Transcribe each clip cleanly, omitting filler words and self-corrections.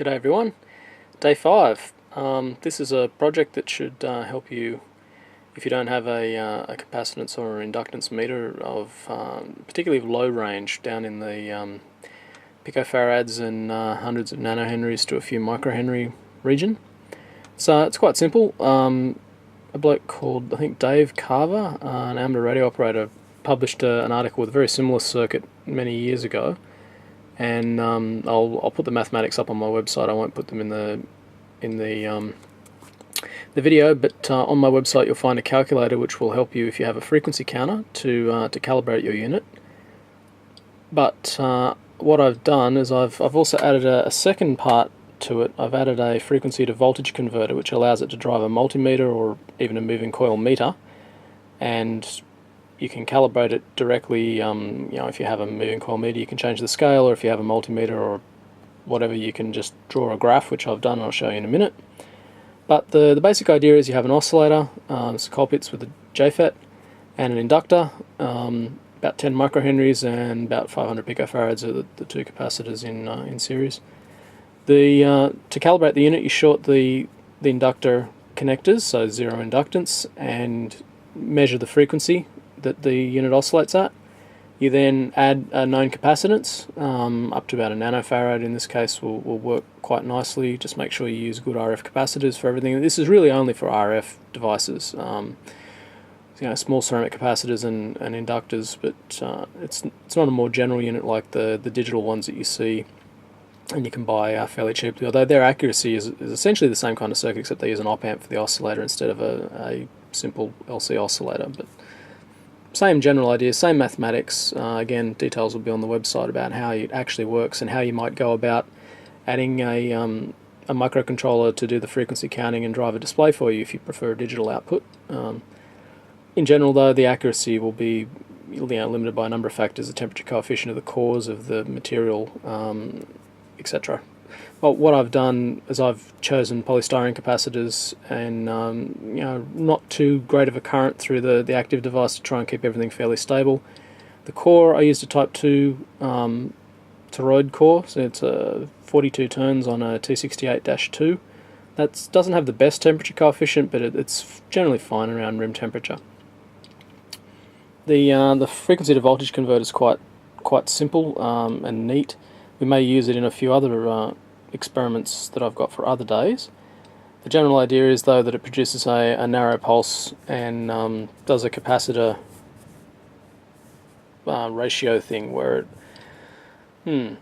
G'day everyone, day 5. This is a project that should help you if you don't have a capacitance or an inductance meter of particularly of low range, down in the picofarads and hundreds of nanohenries to a few microhenry region. So it's quite simple. A bloke called, I think, Dave Carver, an amateur radio operator, published an article with a very similar circuit many years ago. And I'll put the mathematics up on my website. I won't put them in the video, but on my website you'll find a calculator which will help you if you have a frequency counter to calibrate your unit. But what I've done is I've also added a second part to it. I've added a frequency to voltage converter, which allows it to drive a multimeter or even a moving coil meter, and you can calibrate it directly. If you have a moving coil meter, you can change the scale, or if you have a multimeter or whatever, you can just draw a graph, which I've done and I'll show you in a minute. But the basic idea is you have an oscillator, some Colpitts with a JFET, and an inductor, about 10 microhenries and about 500 picofarads are the two capacitors in series. To calibrate the unit, you short the inductor connectors, so zero inductance, and measure the frequency that the unit oscillates at. You then add a known capacitance, up to about a nanofarad in this case will work quite nicely. Just make sure you use good RF capacitors for everything. This is really only for RF devices, small ceramic capacitors and inductors, but it's not a more general unit like the digital ones that you see and you can buy fairly cheaply, although their accuracy is essentially the same kind of circuit, except they use an op-amp for the oscillator instead of a simple LC oscillator. But same general idea, same mathematics. Again, details will be on the website about how it actually works and how you might go about adding a microcontroller to do the frequency counting and drive a display for you if you prefer a digital output. In general, though, the accuracy will be limited by a number of factors: the temperature coefficient of the cores of the material, etc. Well, what I've done is I've chosen polystyrene capacitors and not too great of a current through the active device to try and keep everything fairly stable. The core, I used a Type 2 toroid core, so it's 42 turns on a T68-2. That doesn't have the best temperature coefficient, but it's generally fine around room temperature. The frequency to voltage converter is quite simple and neat. We may use it in a few other experiments that I've got for other days. The general idea is, though, that it produces a narrow pulse and does a capacitor ratio thing where the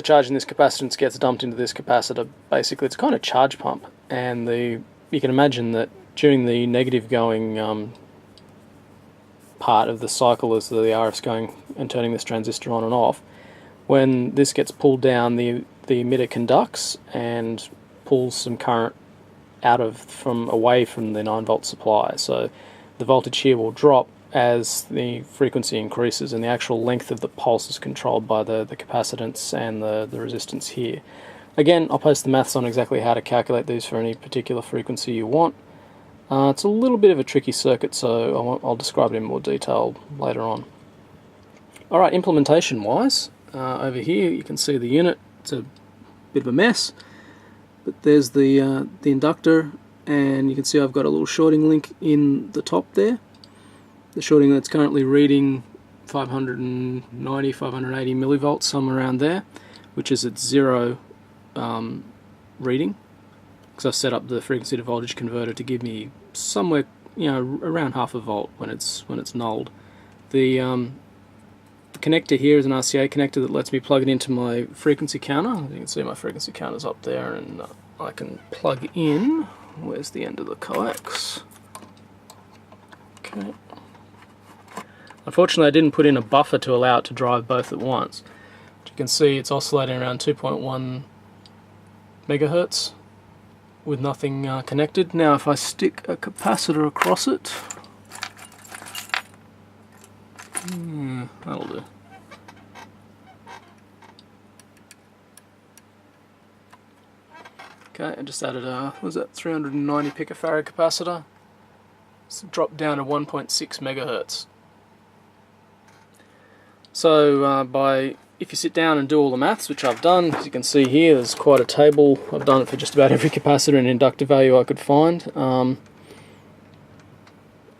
charge in this capacitance gets dumped into this capacitor. Basically, it's a kind of charge pump, and you can imagine that during the negative going part of the cycle, as the RF's going and turning this transistor on and off, when this gets pulled down, the emitter conducts and pulls some current away from the 9-volt supply. So the voltage here will drop as the frequency increases, and the actual length of the pulse is controlled by the capacitance and the resistance here. Again, I'll post the maths on exactly how to calculate these for any particular frequency you want. It's a little bit of a tricky circuit, so I'll describe it in more detail later on. Alright, implementation-wise, over here you can see the unit. It's a bit of a mess, but there's the inductor, and you can see I've got a little shorting link in the top there. The shorting that's currently reading 590, 580 millivolts, somewhere around there, which is its zero reading, because I've set up the frequency to voltage converter to give me somewhere around half a volt when it's nulled. The connector here is an RCA connector that lets me plug it into my frequency counter. As you can see, my frequency counter's up there, and I can plug in. Where's the end of the coax? Okay. Unfortunately, I didn't put in a buffer to allow it to drive both at once. But you can see it's oscillating around 2.1 megahertz with nothing connected. Now, if I stick a capacitor across it, that'll do. Okay, I just added a, 390 picofarad capacitor. It's dropped down to 1.6 megahertz. So by if you sit down and do all the maths, which I've done, as you can see here, there's quite a table. I've done it for just about every capacitor and inductor value I could find.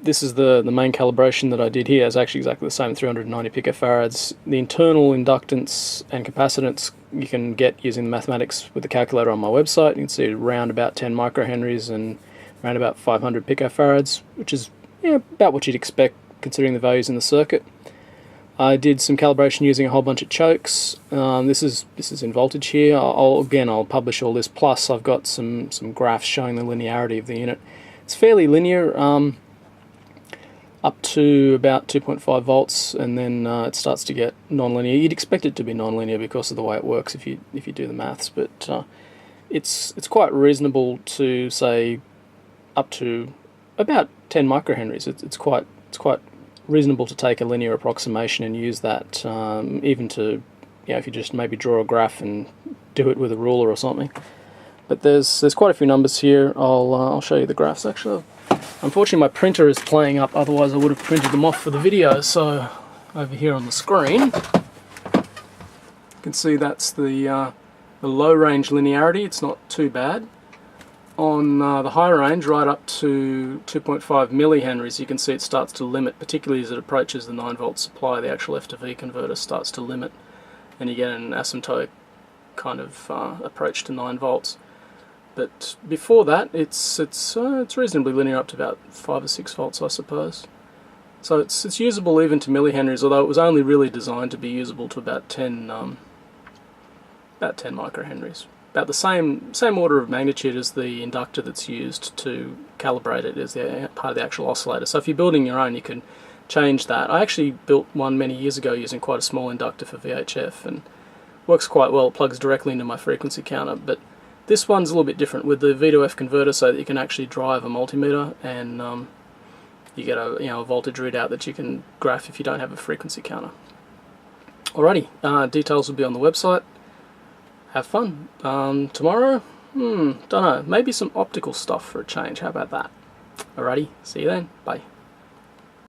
This is the main calibration that I did here. It's actually exactly the same, 390 picofarads. The internal inductance and capacitance you can get using the mathematics with the calculator on my website. You can see around about 10 microhenries and around about 500 picofarads, which is about what you'd expect considering the values in the circuit. I did some calibration using a whole bunch of chokes. This is in voltage here. I'll publish all this. Plus, I've got some graphs showing the linearity of the unit. It's fairly linear, up to about 2.5 volts, and then it starts to get non-linear. You'd expect it to be non-linear because of the way it works if you do the maths, but it's quite reasonable to say up to about 10 microhenries. It's quite reasonable to take a linear approximation and use that, even to, if you just maybe draw a graph and do it with a ruler or something. But there's quite a few numbers here. I'll show you the graphs actually. Unfortunately my printer is playing up, otherwise I would have printed them off for the video. So over here on the screen you can see that's the low range linearity. It's not too bad. On the high range, right up to 2.5 millihenries, you can see it starts to limit, particularly as it approaches the 9 volt supply. The actual F to V converter starts to limit, and you get an asymptotic kind of approach to 9 volts. But before that, it's reasonably linear up to about 5 or 6 volts, I suppose. So it's usable even to millihenries, although it was only really designed to be usable to about 10 microhenries. About the same order of magnitude as the inductor that's used to calibrate it as the part of the actual oscillator. So if you're building your own, you can change that. I actually built one many years ago using quite a small inductor for VHF, and works quite well. It plugs directly into my frequency counter. But this one's a little bit different with the V to F converter, so that you can actually drive a multimeter, and you get a voltage readout that you can graph if you don't have a frequency counter. Alrighty, details will be on the website. Have fun. Tomorrow? Don't know. Maybe some optical stuff for a change. How about that? Alrighty, see you then. Bye.